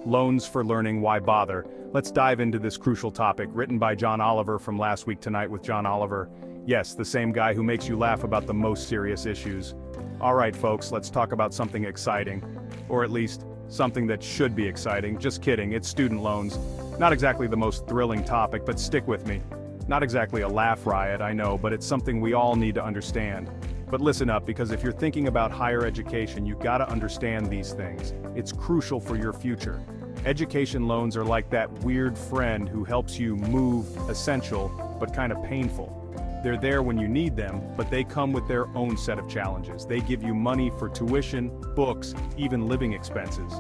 Loans for Learning, Why Bother? Let's dive into this crucial topic, written by John Oliver from Last Week Tonight with John Oliver. Yes, the same guy who makes you laugh about the most serious issues. Alright folks, let's talk about something exciting. Or at least, something that should be exciting. Just kidding, it's student loans. Not exactly the most thrilling topic, but stick with me. Not exactly a laugh riot, I know, but it's something we all need to understand. But listen up, because if you're thinking about higher education, you gotta understand these things. It's crucial for your future. Education loans are like that weird friend who helps you move, essential, but kind of painful. They're there when you need them, but they come with their own set of challenges. They give you money for tuition, books, even living expenses.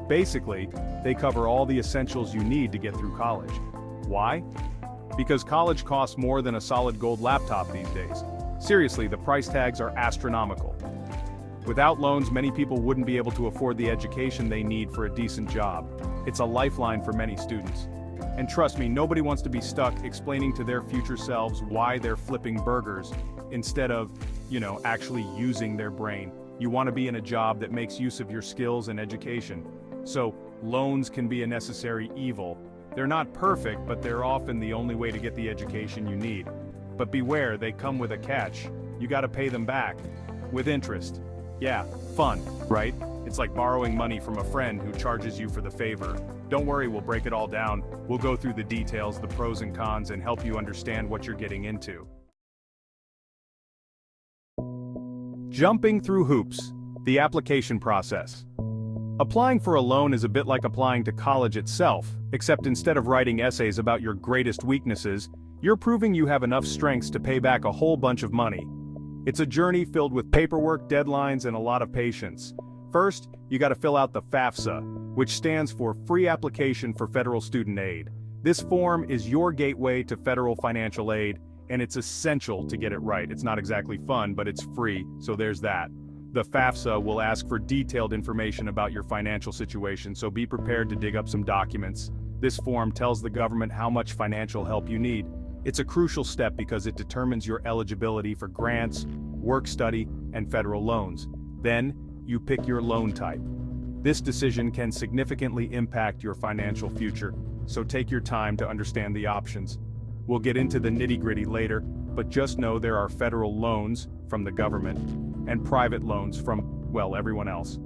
Basically, they cover all the essentials you need to get through college. Why? Because college costs more than a solid gold laptop these days. Seriously, the price tags are astronomical. Without loans, many people wouldn't be able to afford the education they need for a decent job. It's a lifeline for many students. And trust me, nobody wants to be stuck explaining to their future selves why they're flipping burgers instead of, actually using their brain. You want to be in a job that makes use of your skills and education. So, loans can be a necessary evil. They're not perfect, but they're often the only way to get the education you need. But beware, they come with a catch. You gotta pay them back. With interest. Yeah, fun, right? It's like borrowing money from a friend who charges you for the favor. Don't worry, we'll break it all down. We'll go through the details, the pros and cons, and help you understand what you're getting into. Jumping through hoops. The application process. Applying for a loan is a bit like applying to college itself, except instead of writing essays about your greatest weaknesses, you're proving you have enough strengths to pay back a whole bunch of money. It's a journey filled with paperwork, deadlines, and a lot of patience. First, you gotta fill out the FAFSA, which stands for Free Application for Federal Student Aid. This form is your gateway to federal financial aid, and it's essential to get it right. It's not exactly fun, but it's free, so there's that. The FAFSA will ask for detailed information about your financial situation, so be prepared to dig up some documents. This form tells the government how much financial help you need. It's a crucial step because it determines your eligibility for grants, work study, and federal loans. Then, you pick your loan type. This decision can significantly impact your financial future, so take your time to understand the options. We'll get into the nitty-gritty later, but just know there are federal loans from the government and private loans from, everyone else.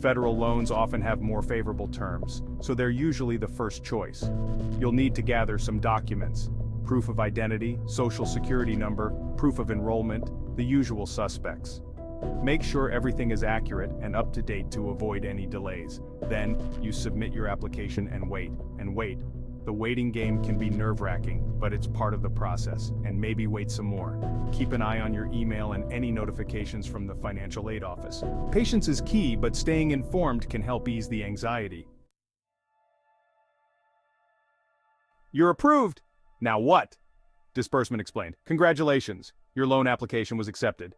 Federal loans often have more favorable terms, so they're usually the first choice. You'll need to gather some documents. Proof of identity, social security number, proof of enrollment, the usual suspects. Make sure everything is accurate and up to date to avoid any delays. Then, you submit your application and wait. The waiting game can be nerve-wracking, but it's part of the process, and maybe wait some more. Keep an eye on your email and any notifications from the financial aid office. Patience is key, but staying informed can help ease the anxiety. You're approved! Now what? Disbursement Explained. Congratulations, your loan application was accepted.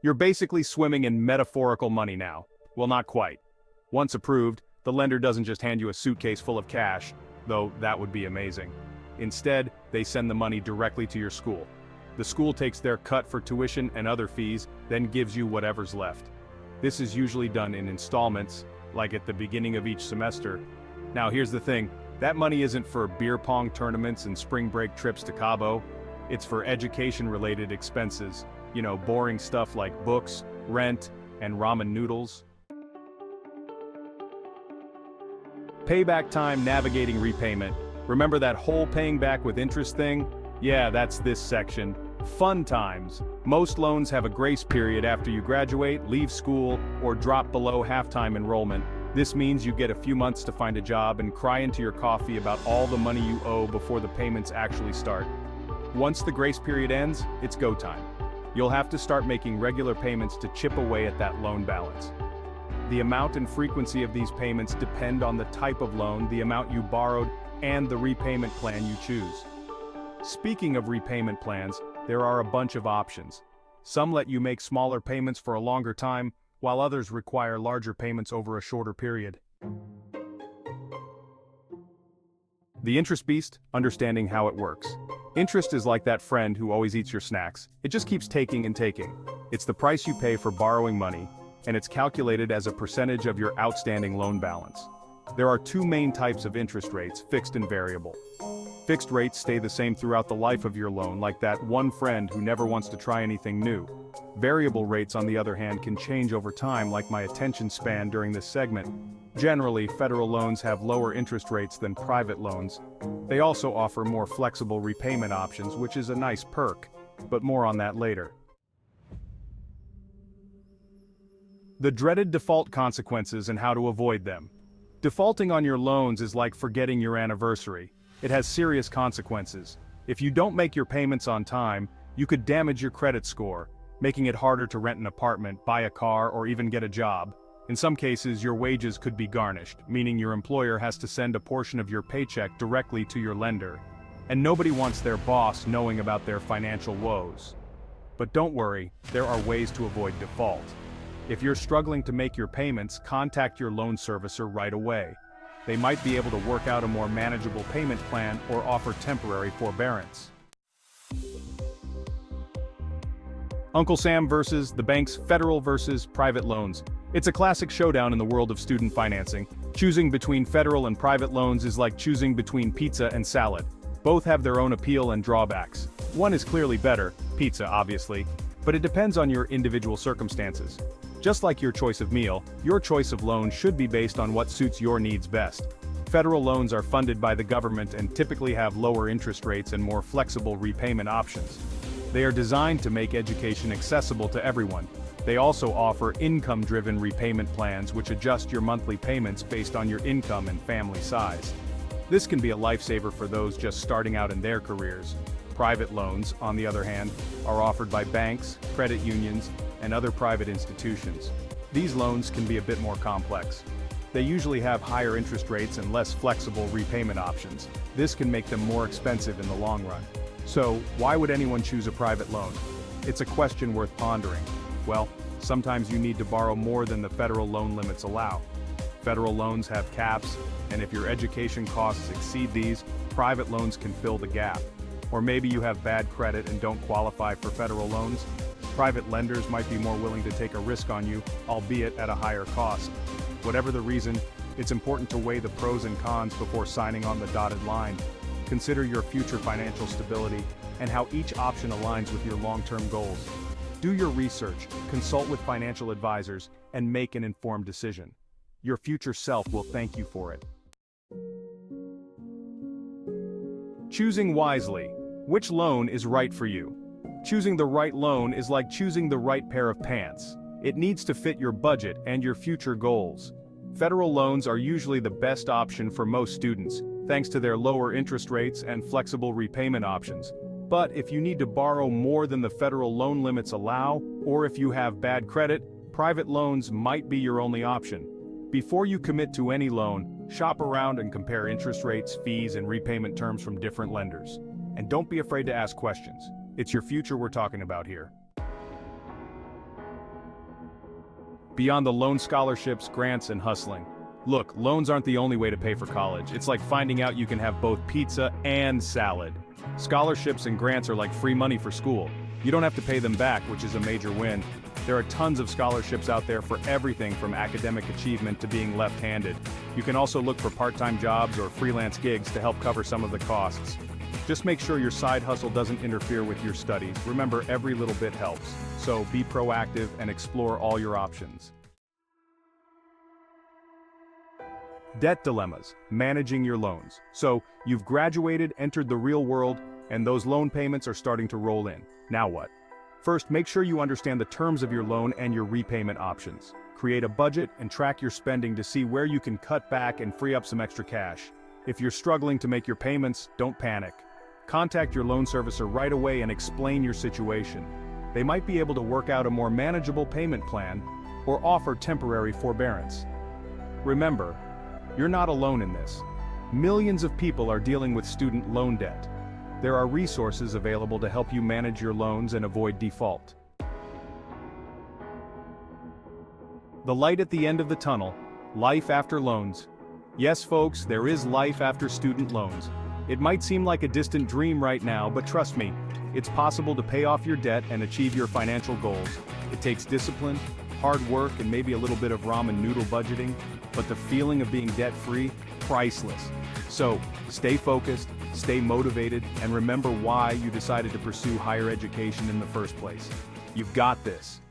You're basically swimming in metaphorical money now. Well, not quite. Once approved, the lender doesn't just hand you a suitcase full of cash, though that would be amazing. Instead, they send the money directly to your school. The school takes their cut for tuition and other fees, then gives you whatever's left. This is usually done in installments, like at the beginning of each semester. Now here's the thing. That money isn't for beer pong tournaments and spring break trips to Cabo. It's for education-related expenses. Boring stuff like books, rent, and ramen noodles. Payback time, navigating repayment. Remember that whole paying back with interest thing? Yeah, that's this section. Fun times. Most loans have a grace period after you graduate, leave school, or drop below half-time enrollment. This means you get a few months to find a job and cry into your coffee about all the money you owe before the payments actually start. Once the grace period ends, it's go time. You'll have to start making regular payments to chip away at that loan balance. The amount and frequency of these payments depend on the type of loan, the amount you borrowed, and the repayment plan you choose. Speaking of repayment plans, there are a bunch of options. Some let you make smaller payments for a longer time, while others require larger payments over a shorter period. The interest beast, understanding how it works. Interest is like that friend who always eats your snacks. It just keeps taking and taking. It's the price you pay for borrowing money, and it's calculated as a percentage of your outstanding loan balance. There are two main types of interest rates, fixed and variable. Fixed rates stay the same throughout the life of your loan, like that one friend who never wants to try anything new. Variable rates, on the other hand, can change over time, like my attention span during this segment. Generally, federal loans have lower interest rates than private loans. They also offer more flexible repayment options, which is a nice perk, but more on that later. The dreaded default consequences and how to avoid them. Defaulting on your loans is like forgetting your anniversary. It has serious consequences. If you don't make your payments on time, you could damage your credit score, making it harder to rent an apartment, buy a car, or even get a job. In some cases, your wages could be garnished, meaning your employer has to send a portion of your paycheck directly to your lender. And nobody wants their boss knowing about their financial woes. But don't worry, there are ways to avoid default. If you're struggling to make your payments, contact your loan servicer right away. They might be able to work out a more manageable payment plan or offer temporary forbearance. Uncle Sam versus the bank's federal versus private loans. It's a classic showdown in the world of student financing. Choosing between federal and private loans is like choosing between pizza and salad. Both have their own appeal and drawbacks. One is clearly better, pizza obviously, but it depends on your individual circumstances. Just like your choice of meal, your choice of loan should be based on what suits your needs best. Federal loans are funded by the government and typically have lower interest rates and more flexible repayment options. They are designed to make education accessible to everyone. They also offer income-driven repayment plans which adjust your monthly payments based on your income and family size. This can be a lifesaver for those just starting out in their careers. Private loans, on the other hand, are offered by banks, credit unions, and other private institutions. These loans can be a bit more complex. They usually have higher interest rates and less flexible repayment options. This can make them more expensive in the long run. So, why would anyone choose a private loan? It's a question worth pondering. Well, sometimes you need to borrow more than the federal loan limits allow. Federal loans have caps, and if your education costs exceed these, private loans can fill the gap. Or maybe you have bad credit and don't qualify for federal loans. Private lenders might be more willing to take a risk on you, albeit at a higher cost. Whatever the reason, it's important to weigh the pros and cons before signing on the dotted line. Consider your future financial stability and how each option aligns with your long-term goals. Do your research, consult with financial advisors, and make an informed decision. Your future self will thank you for it. Choosing wisely. Which loan is right for you? Choosing the right loan is like choosing the right pair of pants. It needs to fit your budget and your future goals. Federal loans are usually the best option for most students, thanks to their lower interest rates and flexible repayment options. But if you need to borrow more than the federal loan limits allow, or if you have bad credit, private loans might be your only option. Before you commit to any loan, shop around and compare interest rates, fees, and repayment terms from different lenders. And don't be afraid to ask questions. It's your future we're talking about here. Beyond the loan scholarships, grants, and hustling. Look, loans aren't the only way to pay for college. It's like finding out you can have both pizza and salad. Scholarships and grants are like free money for school. You don't have to pay them back, which is a major win. There are tons of scholarships out there for everything from academic achievement to being left-handed. You can also look for part-time jobs or freelance gigs to help cover some of the costs. Just make sure your side hustle doesn't interfere with your studies. Remember, every little bit helps. So be proactive and explore all your options. Debt dilemmas, managing your loans. So, you've graduated, entered the real world, and those loan payments are starting to roll in. Now what? First, make sure you understand the terms of your loan and your repayment options. Create a budget and track your spending to see where you can cut back and free up some extra cash. If you're struggling to make your payments, don't panic. Contact your loan servicer right away and explain your situation. They might be able to work out a more manageable payment plan or offer temporary forbearance. Remember, you're not alone in this. Millions of people are dealing with student loan debt. There are resources available to help you manage your loans and avoid default. The light at the end of the tunnel, life after loans. Yes, folks, there is life after student loans. It might seem like a distant dream right now, but trust me, it's possible to pay off your debt and achieve your financial goals. It takes discipline, hard work and maybe a little bit of ramen noodle budgeting, but the feeling of being debt-free, priceless. So, stay focused, stay motivated, and remember why you decided to pursue higher education in the first place. You've got this.